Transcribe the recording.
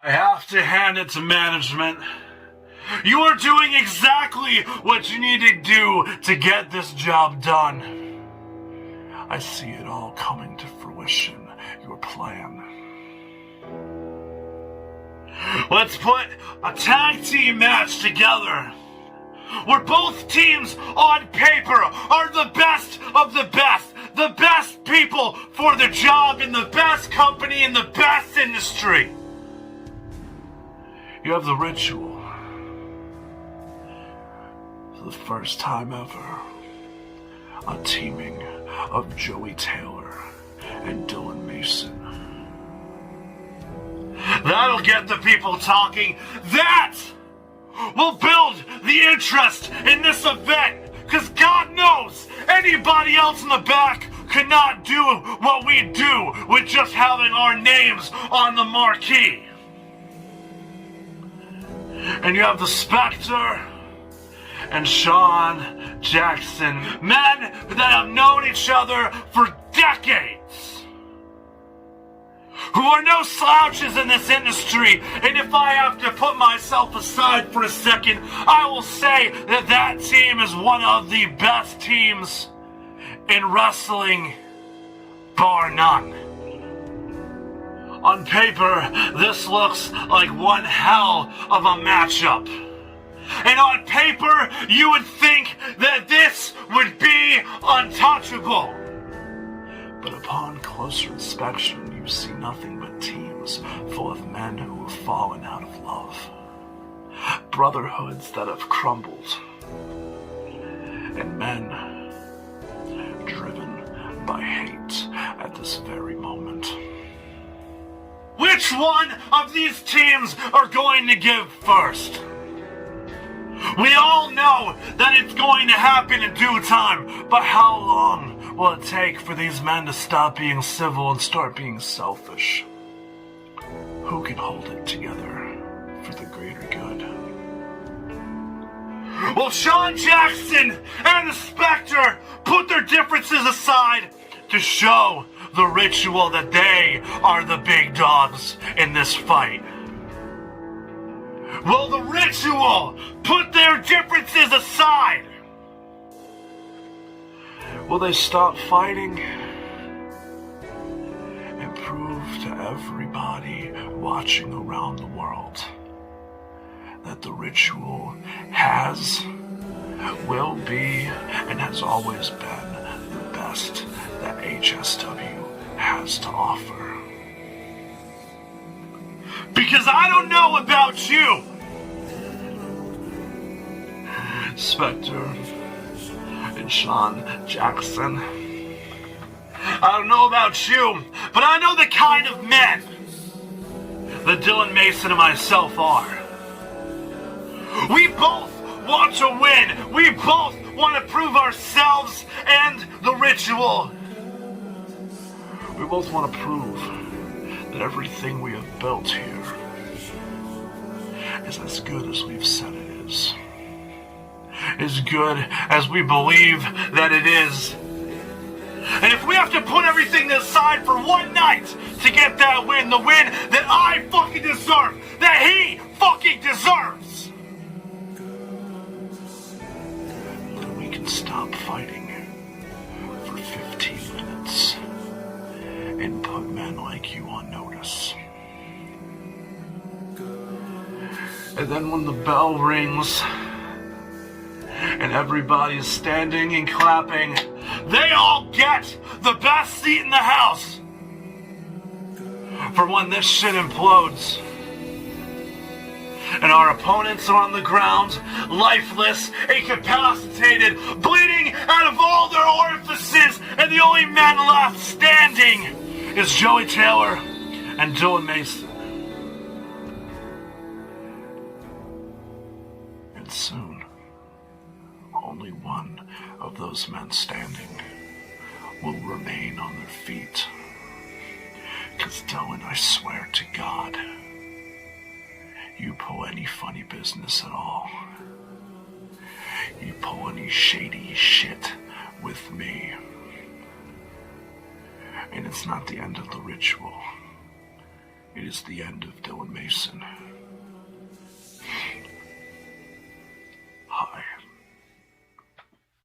I have to hand it to management. You are doing exactly what you need to do to get this job done. I see it all coming to fruition, your plan. Let's put a tag team match together, where both teams on paper are the best of the best people for the job in the best company in the best industry. You have the Ritual. For the first time ever, a teaming of Joey Taylor and Dylan Mason. That'll get the people talking. That will build the interest in this event, because God knows anybody else in the back could not do what we do with just having our names on the marquee. And you have the Spectre and Sean Jackson, men that have known each other for decades, who are no slouches in this industry. And if I have to put myself aside for a second, I will say that that team is one of the best teams in wrestling, bar none. On paper, this looks like one hell of a matchup. And on paper, you would think that this would be untouchable. But upon closer inspection, you see nothing but teams full of men who have fallen out of love. Brotherhoods that have crumbled. And men driven by hate at this very moment. Which one of these teams are going to give first? We all know that it's going to happen in due time, but how long will it take for these men to stop being civil and start being selfish? Who can hold it together for the greater good? Well, Sean Jackson and the Spectre put their differences aside to show the Ritual that they are the big dogs in this fight. Will the Ritual put their differences aside? Will they stop fighting and prove to everybody watching around the world that the Ritual has, will be, and has always been the best that HSW has to offer? Because I don't know about you, Spectre and Sean Jackson. I don't know about you, but I know the kind of men that Dylan Mason and myself are. We both want to win. We both want to prove ourselves and the Ritual. We both want to prove that everything we have built here is as good as we've said it is. As good as we believe that it is. And if we have to put everything aside for one night to get that win, the win that I fucking deserve, that he fucking deserves, then we can stop fighting for 15 minutes and put men like you on notice. And then when the bell rings and everybody's standing and clapping, they all get the best seat in the house for when this shit implodes. And our opponents are on the ground, lifeless, incapacitated, bleeding out of all their orifices, and the only man left standing is Joey Taylor and Dylan Mason. And soon, only one of those men standing will remain on their feet. 'Cause Dylan, I swear to God, you pull any funny business at all, you pull any shady shit with me, and it's not the end of the Ritual. It is the end of Dylan Mason.